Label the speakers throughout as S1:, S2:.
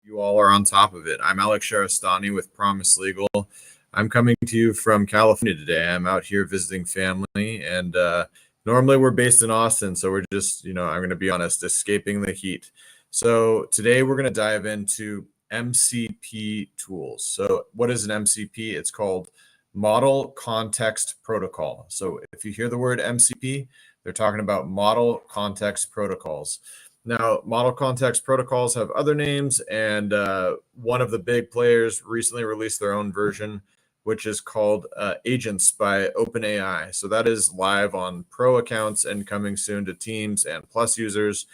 S1: you all are on top of it. I'm Alex Sharastani with Promise Legal. I'm coming to you from California today. I'm out here visiting family, and normally we're based in Austin, so we're just, I'm going to be honest, escaping the heat. So today we're going to dive into MCP tools. So what is an MCP? It's called Model Context Protocol. So if you hear the word MCP, they're talking about Model Context Protocols. Now, model context protocols have other names, and one of the big players recently released their own version, which is called Agents by OpenAI. So that is live on Pro accounts and coming soon to Teams and Plus users.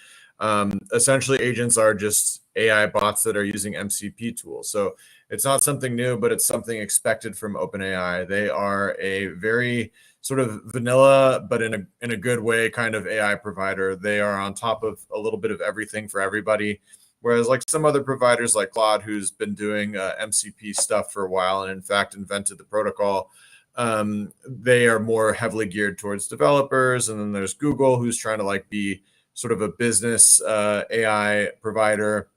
S1: Essentially, agents are just AI bots that are using MCP tools. So it's not something new, but it's something expected from OpenAI. They are a very sort of vanilla, but in a good way, kind of AI provider. They are on top of a little bit of everything for everybody. Whereas like some other providers like Claude, who's been doing MCP stuff for a while and in fact invented the protocol, they are more heavily geared towards developers. And then there's Google, who's trying to like be sort of a business AI provider.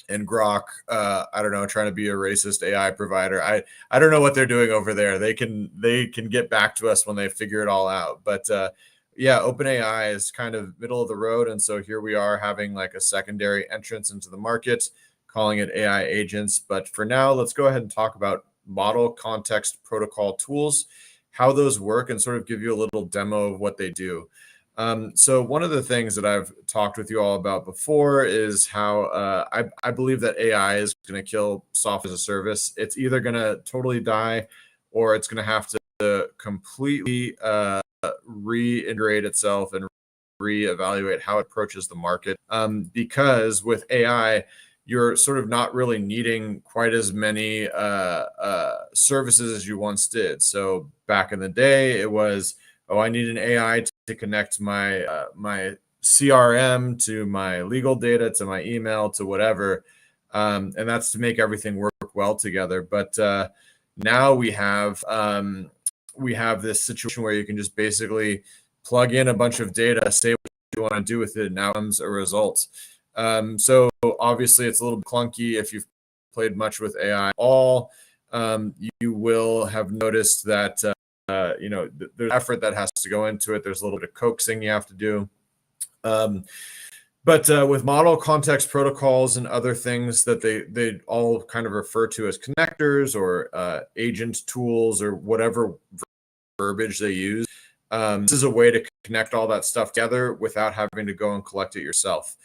S1: And Grok, I don't know, trying to be a racist AI provider. I don't know what they're doing over there. They can get back to us when they figure it all out. But yeah, OpenAI is kind of middle of the road, and so here we are having like a secondary entrance into the market, calling it AI agents. But for now, let's go ahead and talk about model context protocol tools, how those work, and sort of give you a little demo of what they do. So one of the things that I've talked with you all about before is how I believe that AI is going to kill software as a service. It's either going to totally die, or it's going to have to completely reintegrate itself and reevaluate how it approaches the market. Because with AI, you're sort of not really needing quite as many services as you once did. So back in the day, it was, oh, I need an AI to connect my my CRM to my legal data, to my email, to whatever. And that's to make everything work well together. But now we have this situation where you can just basically plug in a bunch of data, say what you want to do with it, and now comes a result. So obviously it's a little clunky if you've played much with AI at all. You will have noticed that there's effort that has to go into it. There's a little bit of coaxing you have to do. But with model context protocols and other things that they all kind of refer to as connectors or agent tools or whatever verbiage they use, this is a way to connect all that stuff together without having to go and collect it yourself.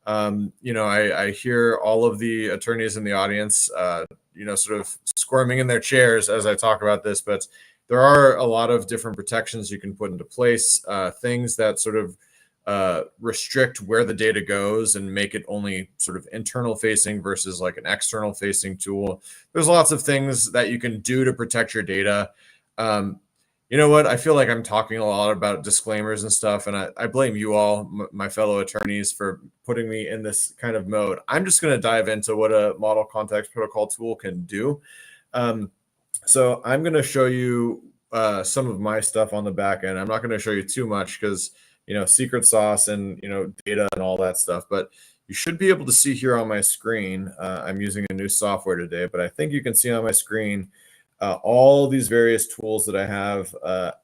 S1: I hear all of the attorneys in the audience, sort of squirming in their chairs as I talk about this, but there are a lot of different protections you can put into place, things that sort of restrict where the data goes and make it only sort of internal facing versus like an external facing tool. There's lots of things that you can do to protect your data. You know what? I feel like I'm talking a lot about disclaimers and stuff, and I blame you all, my fellow attorneys, for putting me in this kind of mode. I'm just going to dive into what a model context protocol tool can do. So I'm going to show you some of my stuff on the back end. I'm not going to show you too much because, secret sauce and, data and all that stuff. But you should be able to see here on my screen. I'm using a new software today, but I think you can see on my screen all these various tools that I have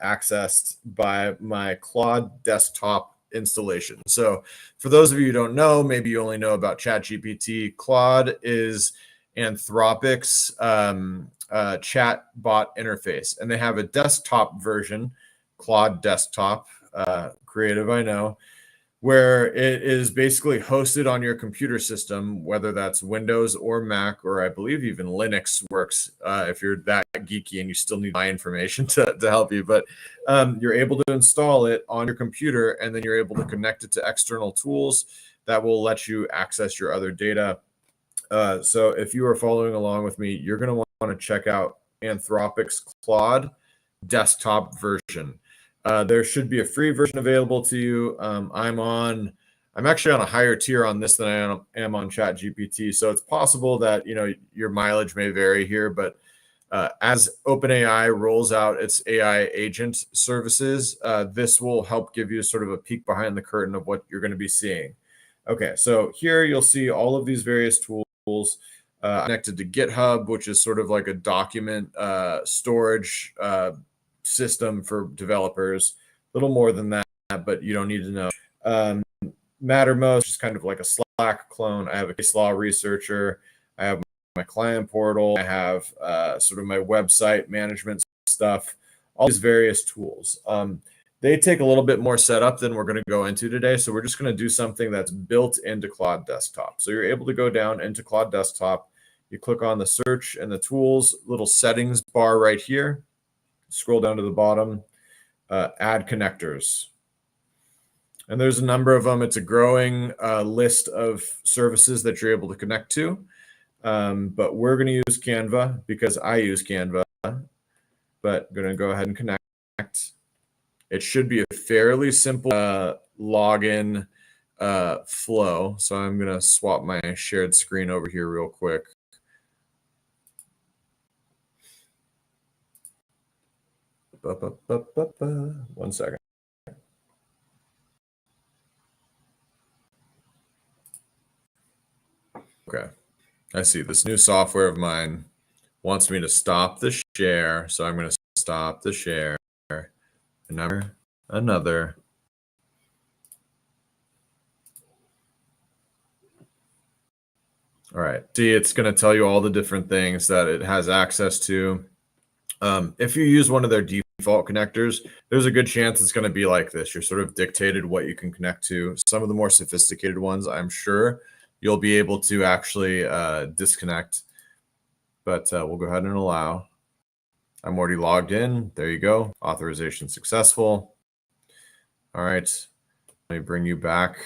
S1: accessed by my Claude desktop installation. So for those of you who don't know, maybe you only know about ChatGPT. Claude is Anthropic's chat bot interface, and they have a desktop version, Claude Desktop, creative, I know, where it is basically hosted on your computer system, whether that's Windows or Mac, or I believe even Linux works if you're that geeky and you still need my information to help you. But you're able to install it on your computer, and then you're able to connect it to external tools that will let you access your other data. So if you are following along with me, you're going to want to check out Anthropic's Claude desktop version. There should be a free version available to you. I'm actually on a higher tier on this than I am on ChatGPT. So it's possible that, your mileage may vary here, but as OpenAI rolls out its AI agent services, this will help give you sort of a peek behind the curtain of what you're going to be seeing. Okay, so here you'll see all of these various tools tools. Connected to GitHub, which is sort of like a document storage system for developers. A little more than that, but you don't need to know. Mattermost is kind of like a Slack clone. I have a case law researcher. I have my client portal. I have sort of my website management stuff, all these various tools. They take a little bit more setup than we're going to go into today. So we're just going to do something that's built into Claude Desktop. So you're able to go down into Claude Desktop. You click on the search and the tools, little settings bar right here. Scroll down to the bottom, add connectors. And there's a number of them. It's a growing list of services that you're able to connect to. But we're going to use Canva because I use Canva. But I'm going to go ahead and connect. It should be a fairly simple login flow. So I'm going to swap my shared screen over here real quick. One second. Okay. I see this new software of mine wants me to stop the share. So I'm going to stop the share. Another. All right. See, it's going to tell you all the different things that it has access to. If you use one of their default connectors, there's a good chance it's going to be like this. You're sort of dictated what you can connect to. Some of the more sophisticated ones, I'm sure you'll be able to actually disconnect. But we'll go ahead and allow. I'm already logged in. There you go. Authorization successful. All right. Let me bring you back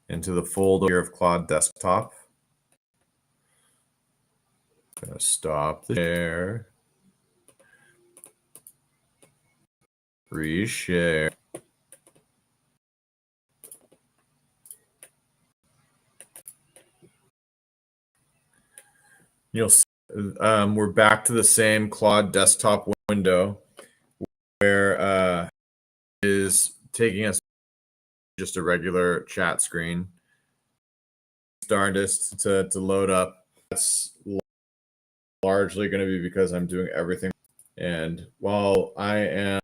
S1: into the folder of Claude Desktop. Gonna stop the share. Reshare. You'll see, we're back to the same Claude Desktop window where is taking us just a regular chat screen. Darndest to load up. That's largely going to be because I'm doing everything. And while I am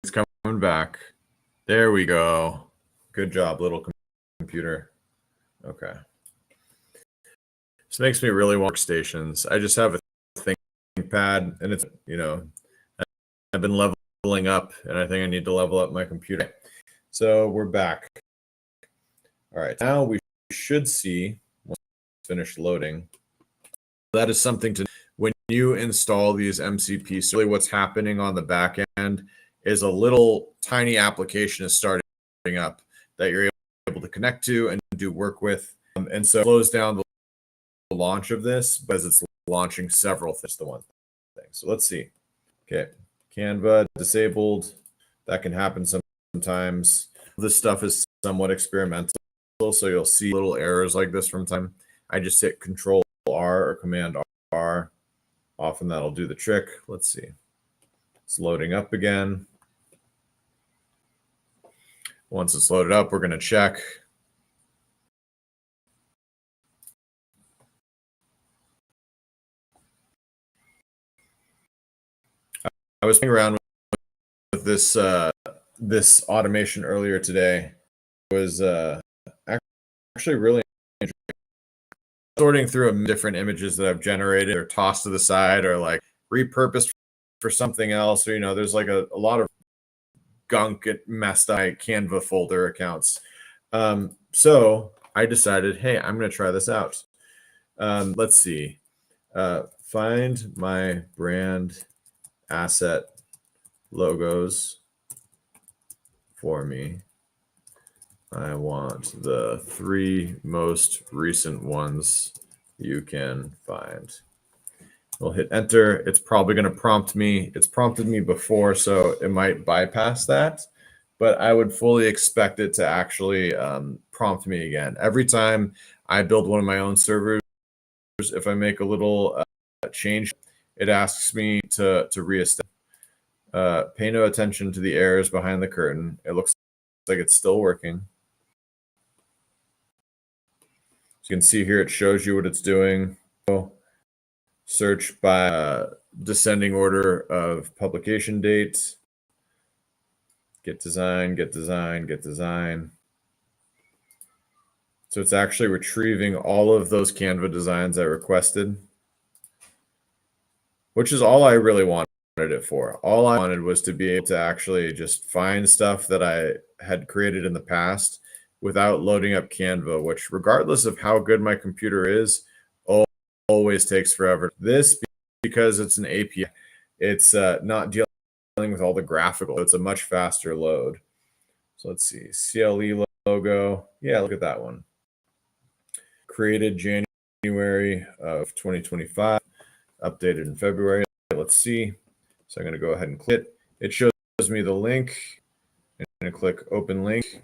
S1: it's coming back. There we go. Good job, little computer. Okay. This makes me really want workstations. I just have a ThinkPad, and it's, I've been leveling up, and I think I need to level up my computer. So we're back. All right, now we should see, once it's finished loading, that is something to, when you install these MCPs, really what's happening on the back end is a little tiny application is starting up that you're able to connect to and do work with. And so it slows down the launch of this because it's launching several things, the one thing. So let's see. Okay, Canva disabled. That can happen sometimes. This stuff is somewhat experimental, so you'll see little errors like this from time. I just hit Control R or Command R. Often that'll do the trick. Let's see. It's loading up again. Once it's loaded up, we're going to check. I was playing around with this this automation earlier today. It was actually really interesting. Sorting through different images that I've generated or tossed to the side or like repurposed for something else, or, you know, there's like a lot of gunk at messed up Canva folder accounts. So I decided, hey, I'm going to try this out. Let's see. Find my brand asset logos for me. I want the 3 most recent ones you can find. We'll hit enter. It's probably going to prompt me. It's prompted me before, so it might bypass that, but I would fully expect it to actually prompt me again. Every time I build one of my own servers, if I make a little change, it asks me to reestablish. Pay no attention to the errors behind the curtain. It looks like it's still working. So you can see here, it shows you what it's doing. Search by descending order of publication date. Get design, get design, get design. So it's actually retrieving all of those Canva designs I requested, which is all I really wanted it for. All I wanted was to be able to actually just find stuff that I had created in the past without loading up Canva, which, regardless of how good my computer is, always takes forever. This, because it's an API, it's not dealing with all the graphical. It's a much faster load. So let's see, CLE logo. Yeah, look at that one. Created January of 2025, updated in February. Let's see. So I'm going to go ahead and click it. It shows me the link. I'm going to click open link.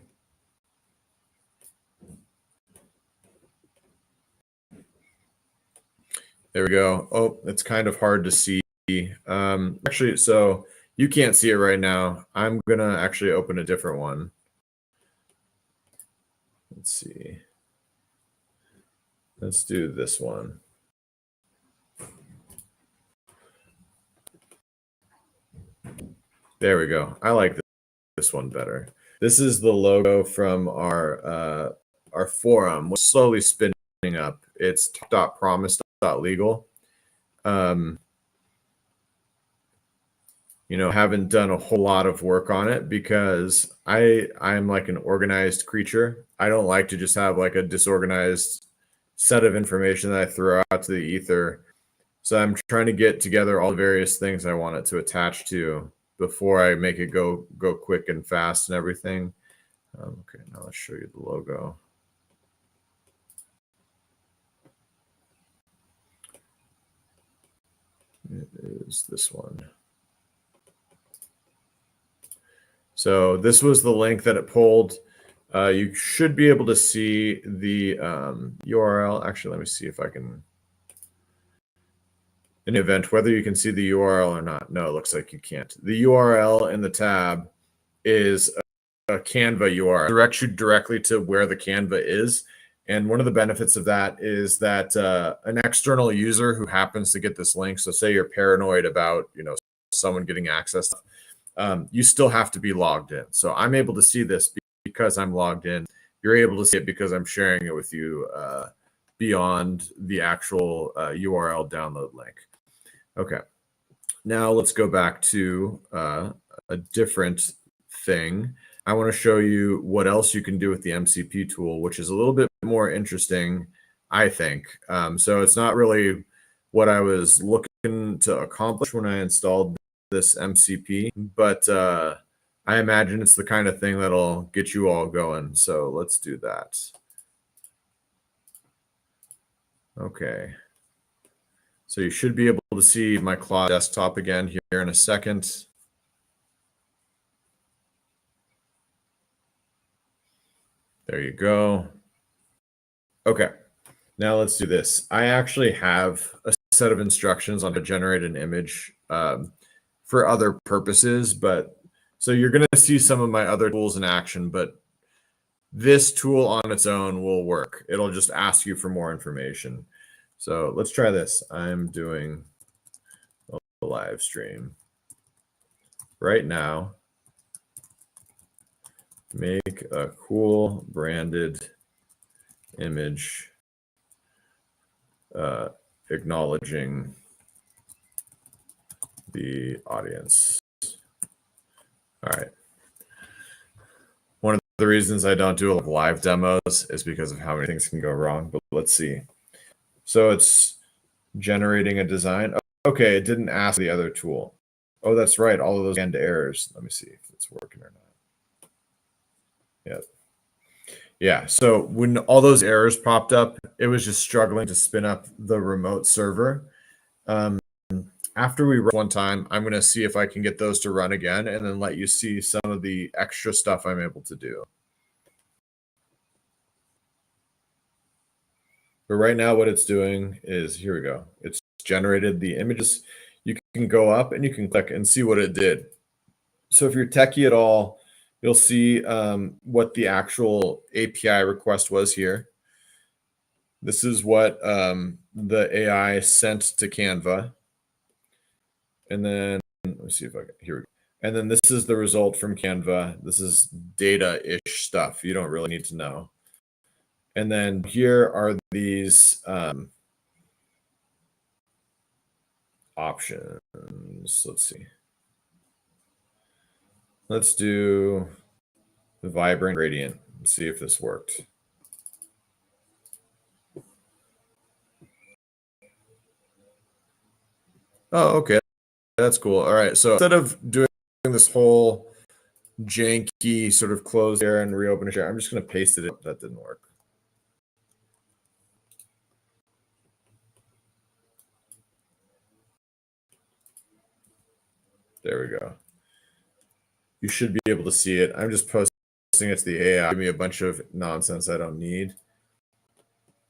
S1: There we go. Oh, it's kind of hard to see. Actually, so you can't see it right now. I'm going to actually open a different one. Let's see. Let's do this one. There we go. I like this one better. This is the logo from our forum, which is slowly spinning up. It's .promise.legal. You know, haven't done a whole lot of work on it because I'm like an organized creature. I don't like to just have like a disorganized set of information that I throw out to the ether. So I'm trying to get together all the various things I want it to attach to before I make it go quick and fast and everything. Okay, now let's show you the logo. It is this one. So this was the link that it pulled. You should be able to see the URL. Actually, let me see if I can. In the event, whether you can see the URL or not. No, it looks like you can't. The URL in the tab is a Canva URL. It directs you directly to where the Canva is. And one of the benefits of that is that an external user who happens to get this link, so say you're paranoid about, you know, someone getting access, you still have to be logged in. So I'm able to see this because I'm logged in. You're able to see it because I'm sharing it with you beyond the actual URL download link. Okay, now let's go back to a different thing. I want to show you what else you can do with the MCP tool, which is a little bit more interesting, I think. So it's not really what I was looking to accomplish when I installed this MCP, but I imagine it's the kind of thing that'll get you all going. So let's do that. Okay. So you should be able to see my Claude desktop again here in a second. There you go. Okay, now let's do this. I actually have a set of instructions on how to generate an image for other purposes, but so you're going to see some of my other tools in action, but this tool on its own will work. It'll just ask you for more information. So let's try this. I'm doing a live stream right now. Make a cool branded image acknowledging the audience. All right. One of the reasons I don't do a lot of live demos is because of how many things can go wrong, but let's see. So it's generating a design. Okay, it didn't ask the other tool. Oh, that's right. All of those end errors. Let me see if it's working or not. Yep. Yeah, so when all those errors popped up, it was just struggling to spin up the remote server. After we run one time, I'm going to see if I can get those to run again and then let you see some of the extra stuff I'm able to do. But right now what it's doing is, here we go. It's generated the images. You can go up and you can click and see what it did. So if you're techie at all, you'll see what the actual API request was here. This is what the AI sent to Canva. And then let me see if I can, here we go. And then this is the result from Canva. This is data-ish stuff you don't really need to know. And then here are these options. Let's see. Let's do the vibrant gradient. Let's see if this worked. Oh, okay. That's cool. All right. So instead of doing this whole janky sort of close there and reopen a share, I'm just going to paste it in. That didn't work. There we go. You should be able to see it. I'm just posting it to the AI. Give me a bunch of nonsense I don't need.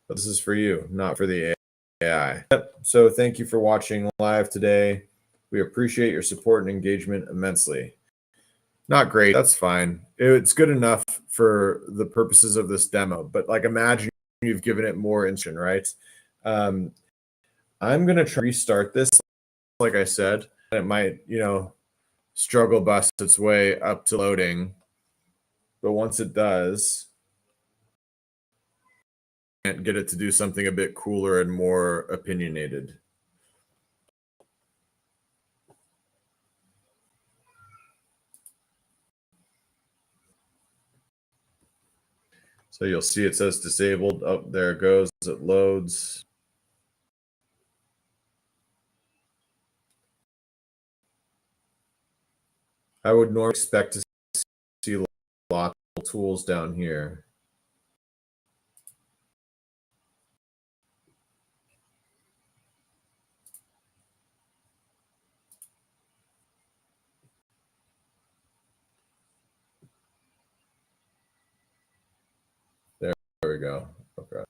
S1: But this is for you, not for the AI. So thank you for watching live today. We appreciate your support and engagement immensely. Not great, that's fine. It's good enough for the purposes of this demo, but like imagine you've given it more instruction, right? I'm gonna try to restart this, like I said, and it might, struggle bust its way up to loading. But once it does, can't get it to do something a bit cooler and more opinionated. So you'll see it says disabled. Oh, there it goes. It loads. I would normally expect to see lots of tools down here. There we go. Okay.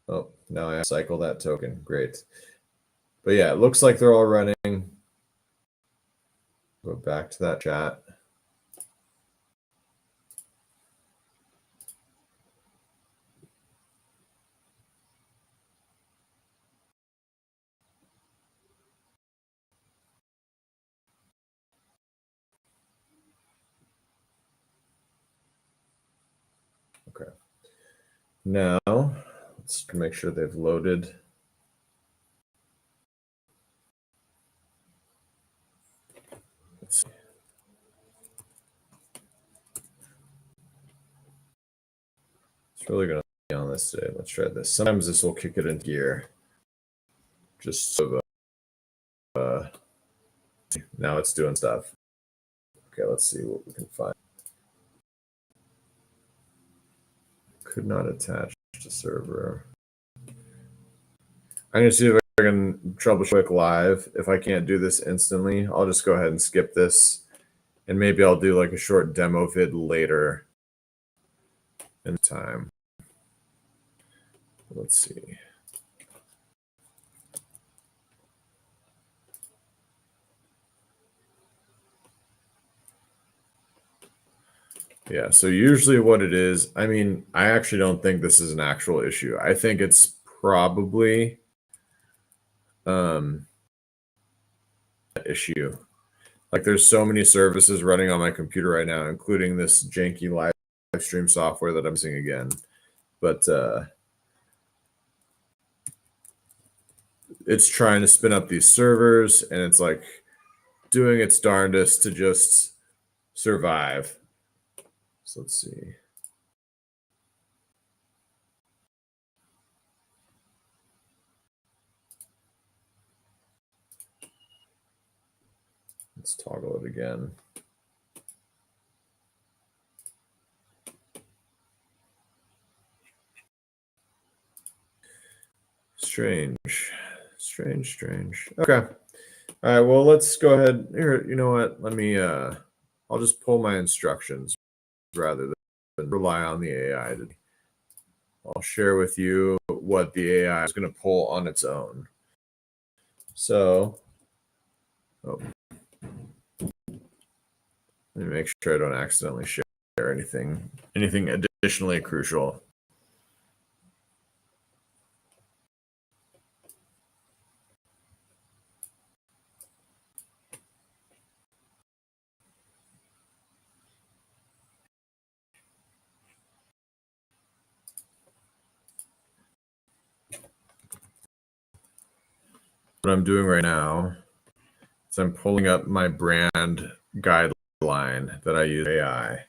S1: Oh, now I have to cycle that token. Great. But yeah, it looks like they're all running. Go back to that chat. Okay. Now, let's make sure they've loaded. Let's see. It's really going to be on this today. Let's try this. Sometimes this will kick it into gear. Just so now it's doing stuff. Okay, let's see what we can find. Could not attach to server. I'm going to see if I can troubleshoot quick live. If I can't do this instantly, I'll just go ahead and skip this. And maybe I'll do like a short demo vid later in time. Let's see. Yeah, so usually what it is, I mean, I actually don't think this is an actual issue. I think it's probably an issue. Like there's so many services running on my computer right now, including this janky live stream software that I'm using again. But it's trying to spin up these servers and it's like doing its darndest to just survive. So let's see. Let's toggle it again. Strange. Okay. All right. Well, let's go ahead here. You know what? Let me, I'll just pull my instructions rather than rely on the AI. I'll share with you what the AI is going to pull on its own. So, let me make sure I don't accidentally share anything additionally crucial. What I'm doing right now is I'm pulling up my brand guideline that I use AI.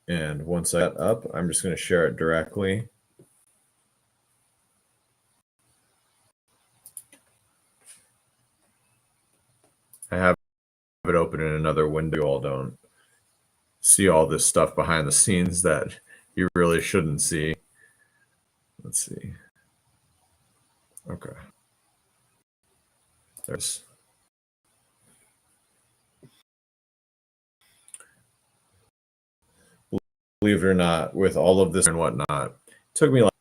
S1: And once I get up, I'm just going to share it directly. I have it open in another window. You all don't see all this stuff behind the scenes that you really shouldn't see. Let's see. Okay. There's. Believe it or not, with all of this and whatnot, it took me like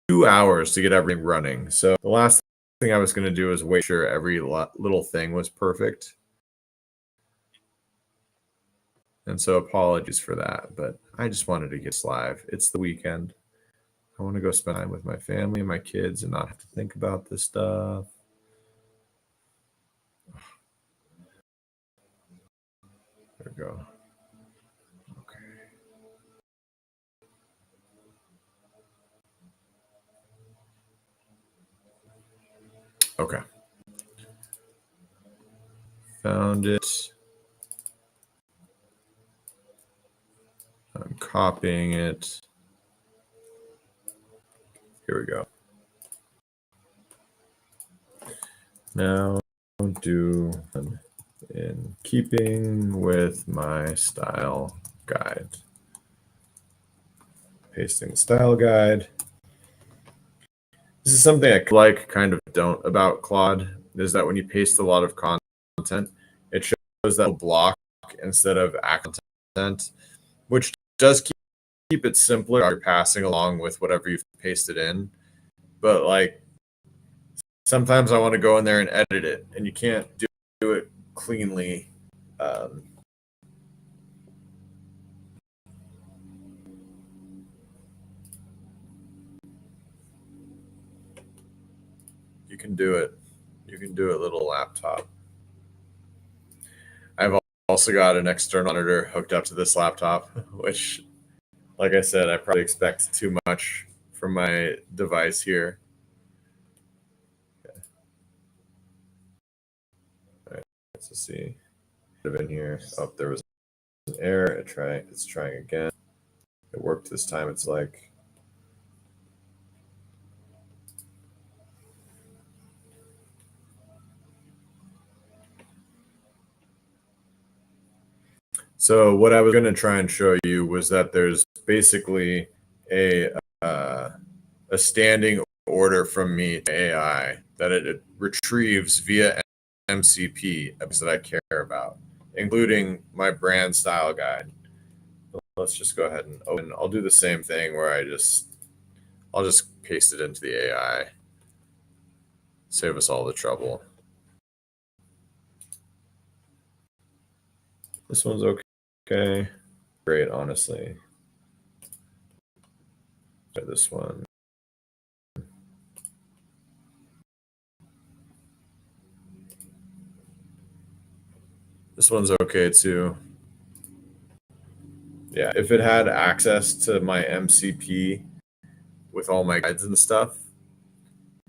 S1: two hours to get everything running. So the last thing I was going to do is wait sure every little thing was perfect. And so apologies for that, but I just wanted to get live. It's the weekend. I want to go spend time with my family and my kids and not have to think about this stuff. There we go. Okay. Found it. I'm copying it. Here we go. Now do in keeping with my style guide. Pasting the style guide. This is something I like, kind of don't about Claude, is that when you paste a lot of content, it shows that block instead of actual content, which does keep it simpler. You're passing along with whatever you've pasted in. But like sometimes I want to go in there and edit it, and you can't do it cleanly. You can do it. You can do it, little laptop. I've also got an external monitor hooked up to this laptop, which, like I said, I probably expect too much from my device here. Okay. All right, let's see. In here. Oh, there was an error. It's trying again. It worked this time. It's like. So what I was going to try and show you was that there's basically a standing order from me to AI that it retrieves via MCP that I care about, including my brand style guide. Let's just go ahead and open. I'll do the same thing where I'll just paste it into the AI. Save us all the trouble. This one's okay. Great, honestly. Try this one. This one's okay too. Yeah, if it had access to my MCP with all my guides and stuff,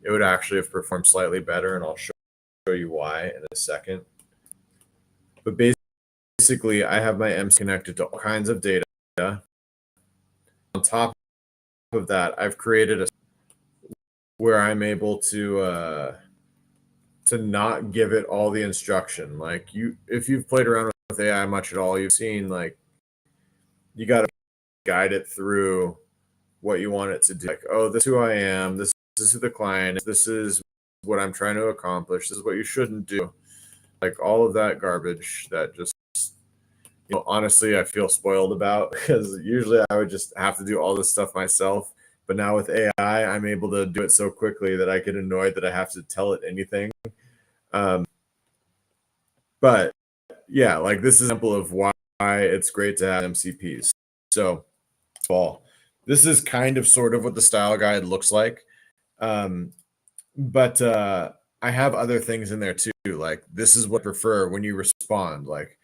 S1: it would actually have performed slightly better, and I'll show you why in a second. But basically, I have my MC connected to all kinds of data. On top of that, I've created a where I'm able to not give it all the instruction. Like if you've played around with AI much at all, you've seen like you got to guide it through what you want it to do. Like, oh, this is who I am. This is who the client is. This is what I'm trying to accomplish. This is what you shouldn't do. Like all of that garbage that just, honestly, I feel spoiled about because usually I would just have to do all this stuff myself. But now with AI, I'm able to do it so quickly that I get annoyed that I have to tell it anything. But yeah, like this is an example of why it's great to have MCPs. So, this is kind of sort of what the style guide looks like. But I have other things in there too. Like this is what I prefer when you respond. Like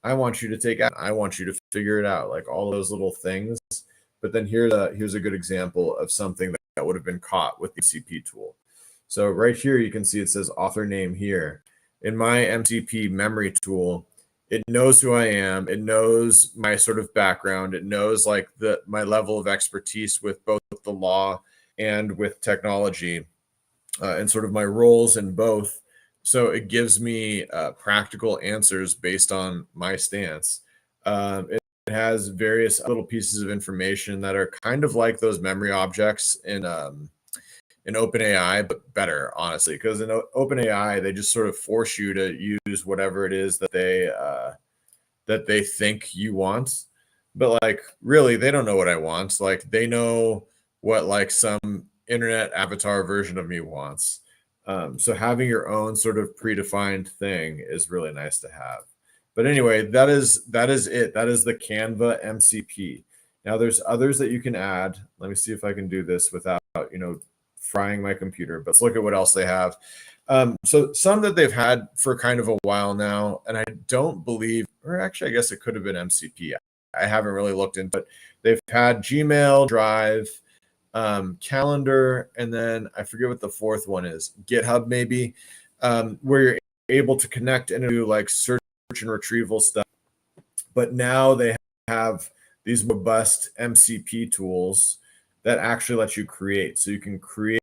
S1: I want you to take out. I want you to figure it out. Like all those little things. But then here's a good example of something that would have been caught with the MCP tool. So right here you can see it says author name here. In my MCP memory tool, it knows who I am. It knows my sort of background. It knows like my level of expertise with both the law and with technology, and sort of my roles in both. So it gives me practical answers based on my stance. It has various little pieces of information that are kind of like those memory objects in OpenAI, but better, honestly, because in OpenAI, they just sort of force you to use whatever it is that they think you want. But like, really, they don't know what I want. Like, they know what like some internet avatar version of me wants. So having your own sort of predefined thing is really nice to have. But anyway, that is it. That is the Canva MCP. Now there's others that you can add. Let me see if I can do this without, frying my computer, but let's look at what else they have. So some that they've had for kind of a while now, and I don't believe, or actually I guess it could have been MCP. I haven't really looked into it. They've had Gmail, Drive, Calendar, and then I forget what the fourth one is, GitHub maybe, where you're able to connect and do like search and retrieval stuff. But now they have these robust MCP tools that actually let you create. So you can create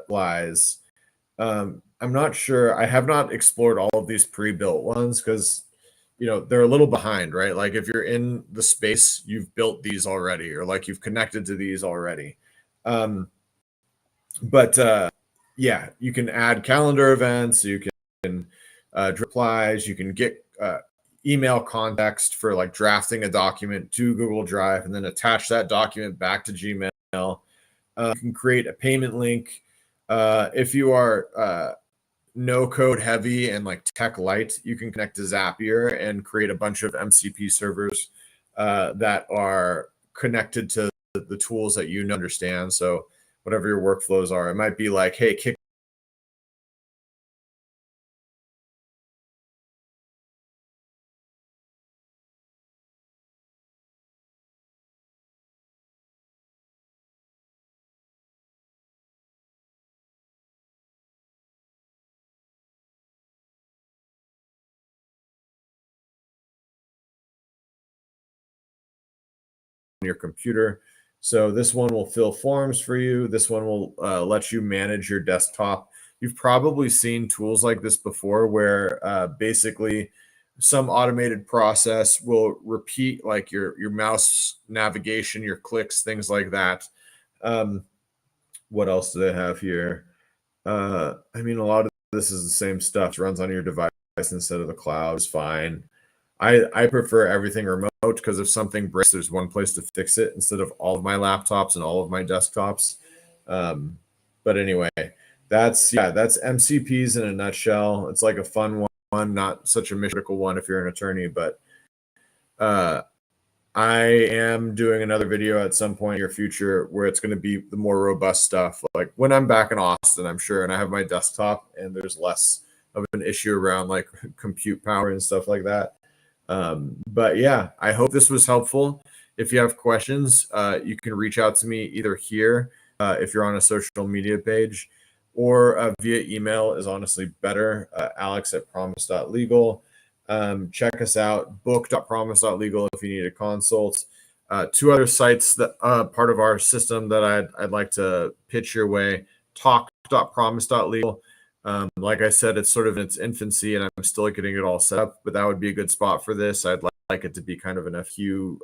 S1: lies. I'm not sure. I have not explored all of these pre-built ones because, they're a little behind, right? Like if you're in the space, you've built these already, or like you've connected to these already. But yeah, you can add calendar events. You can replies. You can get email context for like drafting a document to Google Drive and then attach that document back to Gmail. You can create a payment link. If you are no code heavy and like tech light, you can connect to Zapier and create a bunch of MCP servers that are connected to the tools that you understand. So whatever your workflows are, it might be like, hey, kick your computer. So this one will fill forms for you. This one will let you manage your desktop. You've probably seen tools like this before where basically some automated process will repeat like your mouse navigation, your clicks, things like that. What else do they have here? I mean, a lot of this is the same stuff. It runs on your device instead of the cloud is fine. I prefer everything remote because if something breaks, there's one place to fix it instead of all of my laptops and all of my desktops. But anyway, that's MCPs in a nutshell. It's like a fun one, not such a mission critical one if you're an attorney, but I am doing another video at some point in your future where it's going to be the more robust stuff. Like when I'm back in Austin, I'm sure, and I have my desktop and there's less of an issue around like compute power and stuff like that. But yeah, I hope this was helpful. If you have questions, you can reach out to me either here, if you're on a social media page, or via email is honestly better, alex@promise.legal. Check us out, book.promise.legal if you need a consult. Two other sites that part of our system that I'd like to pitch your way: talk.promise.legal. Like I said, it's sort of in its infancy and I'm still getting it all set up, but that would be a good spot for this. I'd like it to be kind of an FU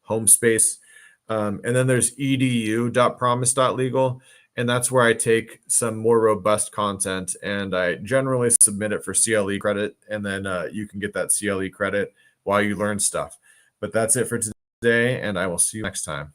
S1: home space. And then there's edu.promise.legal. And that's where I take some more robust content and I generally submit it for CLE credit. And then you can get that CLE credit while you learn stuff. But that's it for today, and I will see you next time.